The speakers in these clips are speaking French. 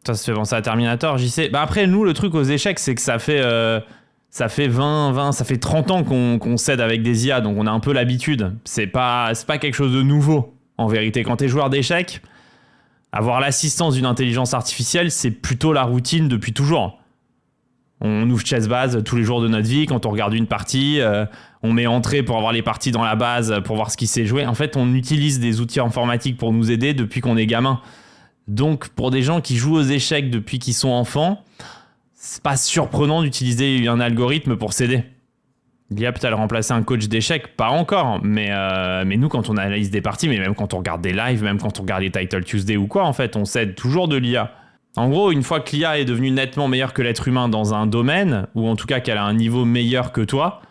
Ça se fait penser à Terminator, j'y sais. Bah après, nous, le truc aux échecs, c'est que ça fait 20, ça fait 30 ans qu'on s'aide avec des IA, donc on a un peu l'habitude. C'est pas quelque chose de nouveau, en vérité. Quand t'es joueur d'échecs, avoir l'assistance d'une intelligence artificielle, c'est plutôt la routine depuis toujours. On ouvre Chessbase tous les jours de notre vie, quand on regarde une partie, on met entrée pour avoir les parties dans la base, pour voir ce qui s'est joué. En fait, on utilise des outils informatiques pour nous aider depuis qu'on est gamin. Donc, pour des gens qui jouent aux échecs depuis qu'ils sont enfants, c'est pas surprenant d'utiliser un algorithme pour s'aider. L'IA peut-elle remplacer un coach d'échecs? Pas encore, mais nous, quand on analyse des parties, mais même quand on regarde des lives, même quand on regarde les Title Tuesday ou quoi, en fait, on s'aide toujours de l'IA. En gros, une fois que l'IA est devenue nettement meilleure que l'être humain dans un domaine, ou en tout cas qu'elle a un niveau meilleur que toi,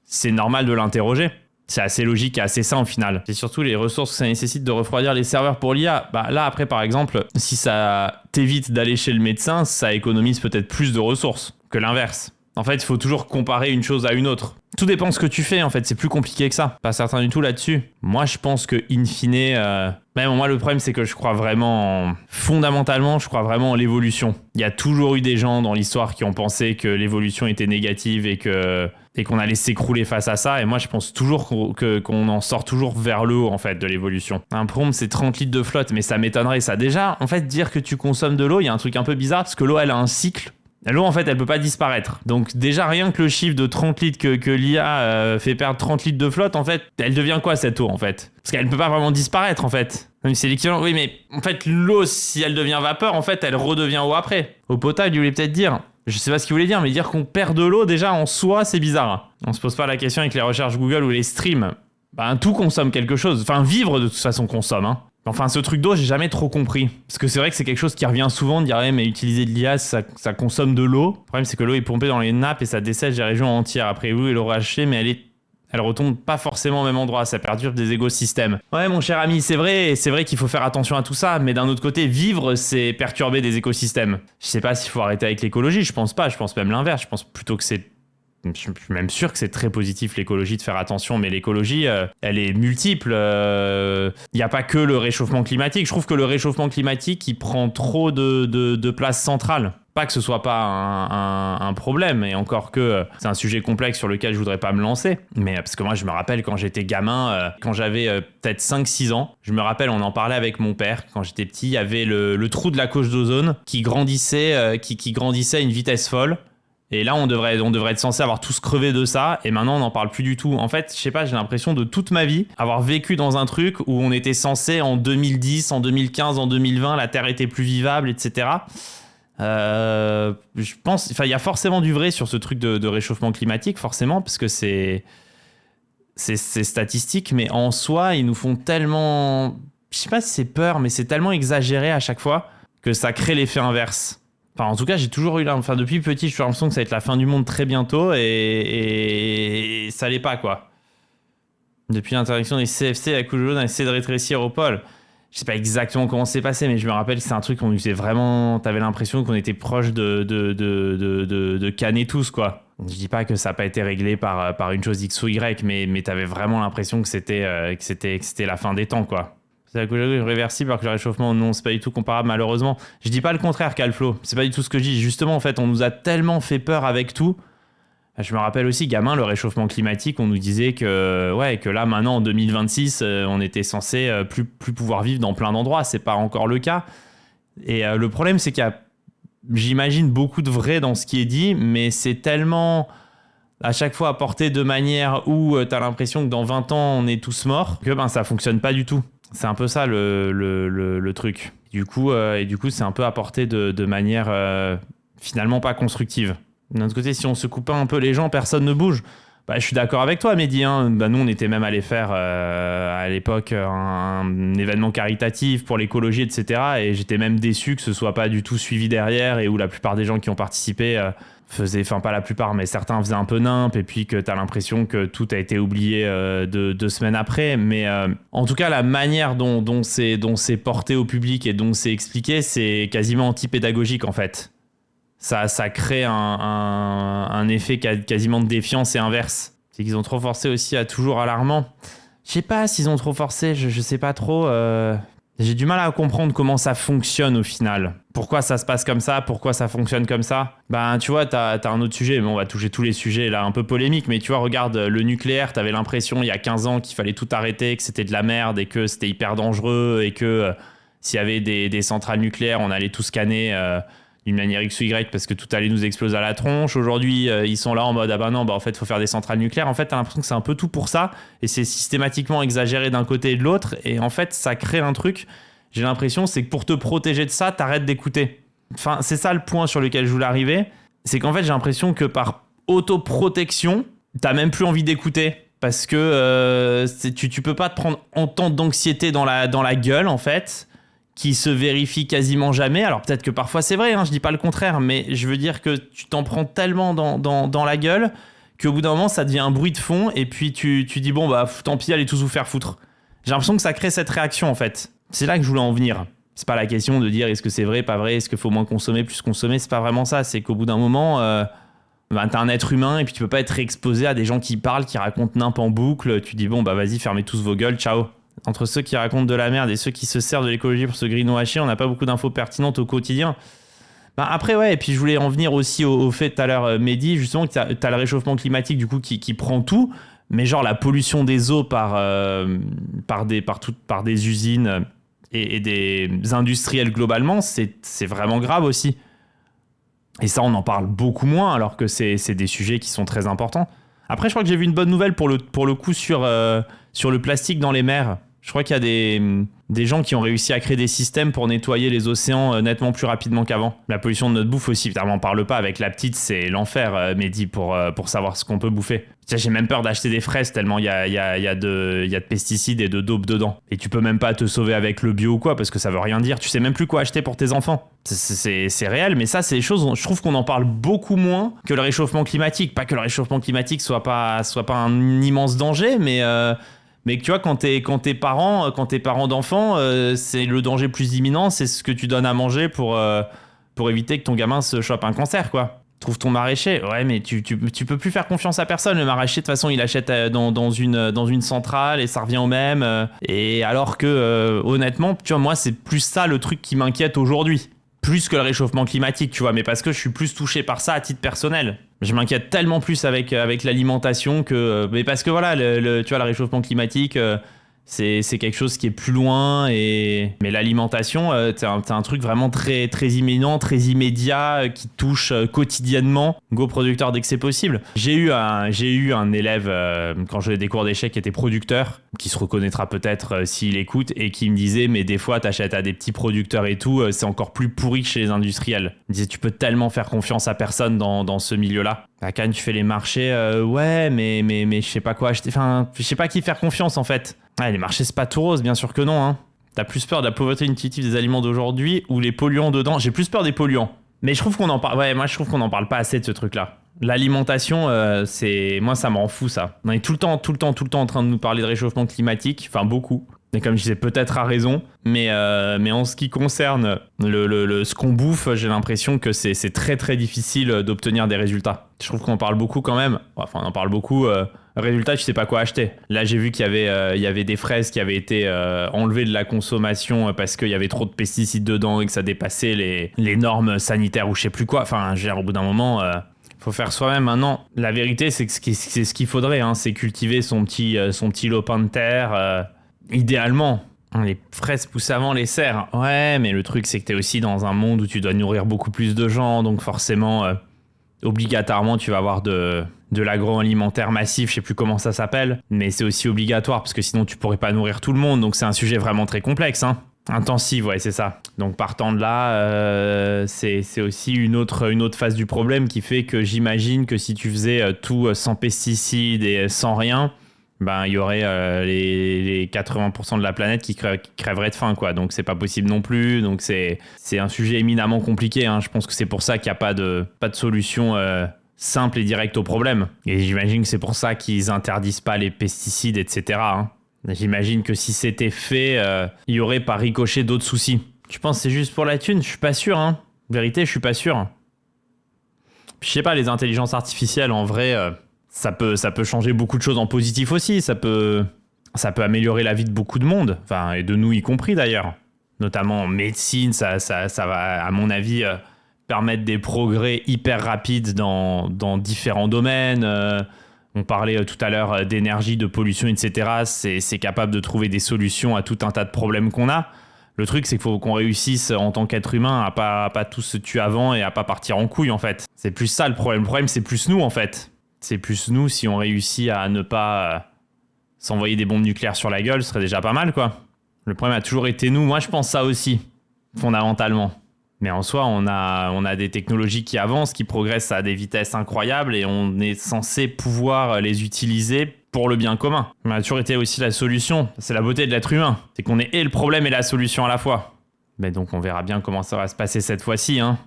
c'est normal de l'interroger. C'est assez logique et assez sain au final. C'est surtout les ressources que ça nécessite de refroidir les serveurs pour l'IA. Bah là, après, par exemple, si ça t'évite d'aller chez le médecin, ça économise peut-être plus de ressources que l'inverse. En fait, il faut toujours comparer une chose à une autre. Tout dépend de ce que tu fais, en fait. C'est plus compliqué que ça. Pas certain du tout là-dessus. Moi, je pense que, in fine... moi, le problème, c'est que je crois vraiment... Fondamentalement, je crois vraiment en l'évolution. Il y a toujours eu des gens dans l'histoire qui ont pensé que l'évolution était négative et qu'on allait s'écrouler face à ça. Et moi, je pense toujours qu'on en sort toujours vers le haut, en fait, de l'évolution. Un prompt, c'est 30 litres de flotte, mais ça m'étonnerait. Ça, déjà, en fait, dire que tu consommes de l'eau, il y a un truc un peu bizarre, parce que l'eau, elle a un cycle. L'eau, en fait, elle peut pas disparaître. Donc, déjà, rien que le chiffre de 30 litres que l'IA fait perdre 30 litres de flotte, en fait, elle devient quoi, cette eau, en fait? Parce qu'elle peut pas vraiment disparaître, en fait. C'est l'équivalent. Oui, mais en fait, l'eau, si elle devient vapeur, en fait, elle redevient eau après. Eau potable, il voulait peut-être dire... Je sais pas ce qu'il voulait dire, mais dire qu'on perd de l'eau, déjà, en soi, c'est bizarre. On se pose pas la question avec les recherches Google ou les streams. Tout consomme quelque chose. Enfin, vivre, de toute façon, consomme, hein. Enfin, ce truc d'eau, j'ai jamais trop compris. Parce que c'est vrai que c'est quelque chose qui revient souvent, de dire, mais utiliser de l'IA, ça consomme de l'eau. Le problème, c'est que l'eau est pompée dans les nappes et ça dessèche les régions entières. Après, oui, elle aura haché, mais elle retombe pas forcément au même endroit. Ça perturbe des écosystèmes. Ouais, mon cher ami, c'est vrai qu'il faut faire attention à tout ça. Mais d'un autre côté, vivre, c'est perturber des écosystèmes. Je sais pas s'il faut arrêter avec l'écologie. Je pense pas. Je pense même l'inverse. Je pense plutôt que je suis même sûr que c'est très positif l'écologie de faire attention, mais l'écologie, elle est multiple. Il n'y a pas que le réchauffement climatique. Je trouve que le réchauffement climatique, il prend trop de place centrale. Pas que ce soit pas un problème, et encore que c'est un sujet complexe sur lequel je voudrais pas me lancer. Mais parce que moi, je me rappelle quand j'étais gamin, quand j'avais peut-être 5-6 ans, je me rappelle, on en parlait avec mon père. Quand j'étais petit, il y avait le trou de la couche d'ozone qui grandissait, qui grandissait à une vitesse folle. Et là, on devrait être censé avoir tous crevé de ça. Et maintenant, on n'en parle plus du tout. En fait, je sais pas, j'ai l'impression de toute ma vie avoir vécu dans un truc où on était censé, en 2010, en 2015, en 2020, la Terre était plus vivable, etc. Je pense... Enfin, il y a forcément du vrai sur ce truc de réchauffement climatique, forcément, parce que c'est statistique. Mais en soi, ils nous font tellement... Je sais pas si c'est peur, mais c'est tellement exagéré à chaque fois que ça crée l'effet inverse. Enfin, en tout cas, j'ai toujours eu depuis petit, je suis l'impression que ça va être la fin du monde très bientôt et ça l'est pas, quoi. Depuis l'interdiction des CFC, la couche jaune a essayé de rétrécir au pôle. Je sais pas exactement comment c'est passé, mais je me rappelle que c'est un truc qu'on faisait vraiment. T'avais l'impression qu'on était proche de canner tous, quoi. Je dis pas que ça n'a pas été réglé par une chose X ou Y, mais t'avais vraiment l'impression que c'était la fin des temps, quoi. C'est la couche réversible alors que le réchauffement, non, c'est pas du tout comparable, malheureusement. Je dis pas le contraire, Calflo. C'est pas du tout ce que je dis. Justement, en fait, on nous a tellement fait peur avec tout. Je me rappelle aussi, gamin, le réchauffement climatique, on nous disait que là, maintenant, en 2026, on était censé plus pouvoir vivre dans plein d'endroits. C'est pas encore le cas. Et le problème, c'est qu'il y a, j'imagine, beaucoup de vrai dans ce qui est dit, mais c'est tellement... à chaque fois apporté de manière où t'as l'impression que dans 20 ans, on est tous morts, que ça fonctionne pas du tout. C'est un peu ça le truc. Du coup, c'est un peu apporté de manière finalement pas constructive. D'un autre côté, si on se coupe un peu les gens, personne ne bouge. Je suis d'accord avec toi, Mehdi. Nous, on était même allés faire à l'époque un événement caritatif pour l'écologie, etc. Et j'étais même déçu que ce soit pas du tout suivi derrière et où la plupart des gens qui ont participé faisaient, enfin pas la plupart, mais certains faisaient un peu nimp et puis que t'as l'impression que tout a été oublié 2 semaines après. Mais en tout cas, la manière dont c'est porté au public et dont c'est expliqué, c'est quasiment anti-pédagogique en fait. Ça crée un effet quasiment de défiance et inverse. C'est qu'ils ont trop forcé aussi à toujours alarmant. Je sais pas s'ils ont trop forcé, je sais pas trop. J'ai du mal à comprendre comment ça fonctionne au final. Pourquoi ça se passe comme ça? Pourquoi ça fonctionne comme ça? Ben, tu vois, t'as un autre sujet, mais on va toucher tous les sujets là, un peu polémiques, mais tu vois, regarde, le nucléaire, t'avais l'impression il y a 15 ans qu'il fallait tout arrêter, que c'était de la merde et que c'était hyper dangereux et que s'il y avait des centrales nucléaires, on allait tout scanner d'une manière X ou Y parce que tout allait nous exploser à la tronche. Aujourd'hui, ils sont là en mode ah bah non, bah en fait, il faut faire des centrales nucléaires. En fait, t'as l'impression que c'est un peu tout pour ça et c'est systématiquement exagéré d'un côté et de l'autre. Et en fait, ça crée un truc, j'ai l'impression, c'est que pour te protéger de ça, t'arrêtes d'écouter. Enfin, c'est ça le point sur lequel je voulais arriver. C'est qu'en fait, j'ai l'impression que par autoprotection, t'as même plus envie d'écouter. Parce que tu peux pas te prendre autant d'anxiété dans la gueule, en fait, qui se vérifie quasiment jamais. Alors peut-être que parfois c'est vrai, hein, je dis pas le contraire, mais je veux dire que tu t'en prends tellement dans la gueule qu'au bout d'un moment ça devient un bruit de fond et puis tu dis bon bah tant pis, allez tous vous faire foutre. J'ai l'impression que ça crée cette réaction en fait. C'est là que je voulais en venir. C'est pas la question de dire est-ce que c'est vrai, pas vrai, est-ce qu'il faut moins consommer, plus consommer, c'est pas vraiment ça. C'est qu'au bout d'un moment, bah, t'es un être humain et puis tu peux pas être exposé à des gens qui parlent, qui racontent n'importe en boucle. Tu dis bon bah vas-y, fermez tous vos gueules, ciao. Entre ceux qui racontent de la merde et ceux qui se servent de l'écologie pour se greenwasher, on n'a pas beaucoup d'infos pertinentes au quotidien. Bah après, ouais, et puis je voulais en venir aussi au fait tout à l'heure, Mehdi, justement, que t'as le réchauffement climatique du coup qui prend tout, mais genre la pollution des eaux par des usines et des industriels globalement, c'est vraiment grave aussi. Et ça, on en parle beaucoup moins, alors que c'est des sujets qui sont très importants. Après, je crois que j'ai vu une bonne nouvelle pour le coup sur le plastique dans les mers. Je crois qu'il y a des gens qui ont réussi à créer des systèmes pour nettoyer les océans nettement plus rapidement qu'avant. La pollution de notre bouffe aussi, évidemment, on parle pas. Avec la petite, c'est l'enfer, Mehdi, pour savoir ce qu'on peut bouffer. J'ai même peur d'acheter des fraises tellement il y a de pesticides et de dopes dedans. Et tu peux même pas te sauver avec le bio ou quoi, parce que ça veut rien dire. Tu sais même plus quoi acheter pour tes enfants. C'est réel, mais ça, c'est des choses, je trouve qu'on en parle beaucoup moins que le réchauffement climatique. Pas que le réchauffement climatique soit pas un immense danger, mais que tu vois, quand t'es parent d'enfant, c'est le danger plus imminent, c'est ce que tu donnes à manger pour éviter que ton gamin se chope un cancer, quoi. Trouve ton maraîcher. Ouais, mais tu peux plus faire confiance à personne. Le maraîcher, de toute façon, il achète dans une centrale et ça revient au même. Et alors que, honnêtement, tu vois, moi, c'est plus ça le truc qui m'inquiète aujourd'hui. Plus que le réchauffement climatique, tu vois, mais parce que je suis plus touché par ça à titre personnel. Je m'inquiète tellement plus avec l'alimentation que... mais parce que voilà, tu vois, le réchauffement climatique, c'est quelque chose qui est plus loin. Mais l'alimentation, t'as un truc vraiment très, très imminent, très immédiat, qui touche quotidiennement. Go producteur dès que c'est possible. J'ai eu un élève, quand je faisais des cours d'échecs, qui était producteur, qui se reconnaîtra peut-être s'il écoute, et qui me disait, mais des fois, t'achètes à des petits producteurs et tout, c'est encore plus pourri que chez les industriels. Il me disait, tu peux tellement faire confiance à personne dans ce milieu-là. À Cannes, tu fais les marchés, ouais, mais je sais pas quoi acheter. Enfin, je sais pas à qui faire confiance, en fait. Ouais, les marchés, c'est pas tout rose, bien sûr que non, hein. T'as plus peur de la pauvreté nutritive des aliments d'aujourd'hui ou les polluants dedans. J'ai plus peur des polluants. Mais je trouve qu'on en parle. Ouais, moi, je trouve qu'on en parle pas assez de ce truc-là. L'alimentation, moi, ça me rend fou, ça. On est tout le temps en train de nous parler de réchauffement climatique. Enfin, beaucoup. Et comme je disais, peut-être à raison. Mais en ce qui concerne ce qu'on bouffe, j'ai l'impression que c'est très, très difficile d'obtenir des résultats. Je trouve qu'on en parle beaucoup quand même. Enfin, on en parle beaucoup. Résultat, tu sais pas quoi acheter. Là, j'ai vu qu'il y avait des fraises qui avaient été enlevées de la consommation parce qu'il y avait trop de pesticides dedans et que ça dépassait les normes sanitaires ou je sais plus quoi. Enfin, je veux dire, au bout d'un moment, faut faire soi-même. Maintenant, la vérité, c'est que c'est ce qu'il faudrait, hein, c'est cultiver son petit lopin de terre. Idéalement, les fraises poussent avant les serres. Ouais, mais le truc, c'est que t'es aussi dans un monde où tu dois nourrir beaucoup plus de gens, donc forcément, obligatoirement, tu vas avoir de l'agroalimentaire massif, je sais plus comment ça s'appelle, mais c'est aussi obligatoire parce que sinon tu pourrais pas nourrir tout le monde, donc c'est un sujet vraiment très complexe, hein. Intensif, ouais, c'est ça. Donc partant de là, c'est aussi une autre phase du problème qui fait que j'imagine que si tu faisais tout sans pesticides et sans rien, ben il y aurait les 80% de la planète qui crèverait de faim, quoi. Donc c'est pas possible non plus. Donc c'est un sujet éminemment compliqué, hein. Je pense que c'est pour ça qu'il n'y a pas de solution simple et directe au problème. Et j'imagine que c'est pour ça qu'ils interdisent pas les pesticides, etc., hein. J'imagine que si c'était fait, il y aurait par ricochet d'autres soucis. Tu penses que c'est juste pour la thune? Je suis pas sûr, hein. Vérité, je suis pas sûr. Puis, je sais pas, les intelligences artificielles, en vrai, ça peut changer beaucoup de choses en positif aussi. Ça peut améliorer la vie de beaucoup de monde. Enfin, et de nous y compris d'ailleurs. notamment en médecine, ça va, à mon avis, permettre des progrès hyper rapides dans différents domaines. On parlait tout à l'heure d'énergie, de pollution, etc. C'est capable de trouver des solutions à tout un tas de problèmes qu'on a. Le truc, c'est qu'il faut qu'on réussisse en tant qu'être humain à pas tous se tuer avant et à pas partir en couille, en fait. C'est plus ça le problème. Le problème, c'est plus nous, en fait. C'est plus nous, si on réussit à ne pas s'envoyer des bombes nucléaires sur la gueule, ce serait déjà pas mal, quoi. Le problème a toujours été nous. Moi, je pense ça aussi, fondamentalement. Mais en soi, on a des technologies qui avancent, qui progressent à des vitesses incroyables et on est censé pouvoir les utiliser pour le bien commun. On a toujours été aussi la solution. C'est la beauté de l'être humain. C'est qu'on est et le problème et la solution à la fois. Mais donc, on verra bien comment ça va se passer cette fois-ci, hein.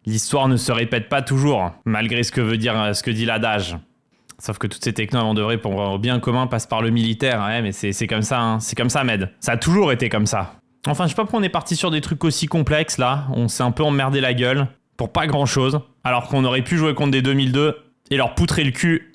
L'histoire ne se répète pas toujours, malgré ce que dit l'adage. Sauf que toutes ces technos avant d'œuvrer pour le bien commun passent par le militaire. Ouais, mais c'est comme ça, hein. C'est comme ça, Med. Ça a toujours été comme ça. Enfin, je sais pas pourquoi on est parti sur des trucs aussi complexes, là. On s'est un peu emmerdé la gueule pour pas grand-chose, alors qu'on aurait pu jouer contre des 2002 et leur poutrer le cul